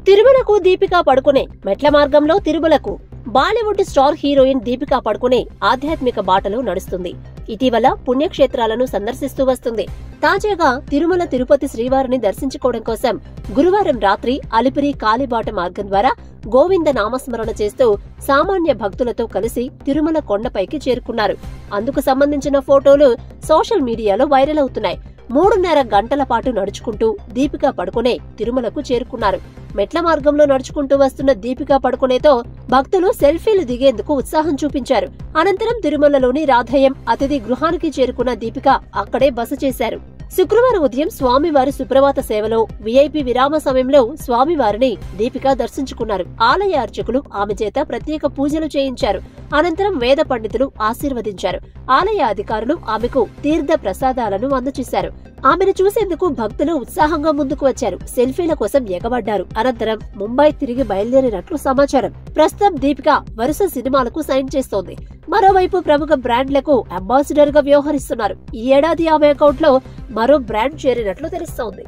తిరుమలకు దీపికా పడుకునే మెట్ల మార్గంలో తిరుమలకు బాలీవుడ్ స్టార్ హీరోయిన్ దీపికా పడుకునే ఆధ్యాత్మిక బాటలో నడుస్తుంది. ఇటీవల పుణ్యక్షేత్రాలను సందర్శిస్తూ వస్తుంది. తాజాగా తిరుమల తిరుపతి శ్రీవారిని దర్శించుకోవడం కోసం గురువారం రాత్రి అలిపిరి కాలిబాట మార్గం ద్వారా గోవింద నామస్మరణ చేస్తూ సామాన్య భక్తులతో కలిసి తిరుమల కొండపైకి చేరుకున్నారు. అందుకు సంబంధించిన ఫోటోలు సోషల్ మీడియాలో వైరల్ అవుతున్నాయి. 3.5 గంటల పాటు నడుచుకుంటూ దీపికా పడుకునే తిరుమలకు చేరుకున్నారు. మెట్ల మార్గంలో నడుచుకుంటూ వస్తున్న దీపికా పడుకునేతో భక్తులు సెల్ఫీలు దిగేందుకు ఉత్సాహం చూపించారు. అనంతరం తిరుమలలోని రాధయం అతిథి గృహానికి చేరుకున్న దీపికా అక్కడే బస చేశారు. శుక్రవారం ఉదయం స్వామివారి సుప్రభాత సేవలో వీఐపీ విరామ సమయంలో స్వామివారిని దీపికా దర్శించుకున్నారు. ఆలయ అర్చకులు ఆమె చేత ప్రత్యేక పూజలు చేయించారు. అనంతరం వేద పండితులు ఆశీర్వదించారు. ఆలయ అధికారులు ఆమెకు తీర్థ ప్రసాదాలను అందజేశారు. ఆమెను చూసేందుకు భక్తులు ఉత్సాహంగా ముందుకు వచ్చారు. సెల్ఫీల కోసం ఎగబడ్డారు. అనంతరం ముంబై తిరిగి బయలుదేరినట్లు సమాచారం. ప్రస్తుతం దీపికా వరుస సినిమాలకు సైన్ చేస్తోంది. మరోవైపు ప్రముఖ బ్రాండ్లకు అంబాసిడర్ గా వ్యవహరిస్తున్నారు. ఈ ఏడాది ఆమె అకౌంట్ లో మరో బ్రాండ్ చేరినట్లు తెలుస్తోంది.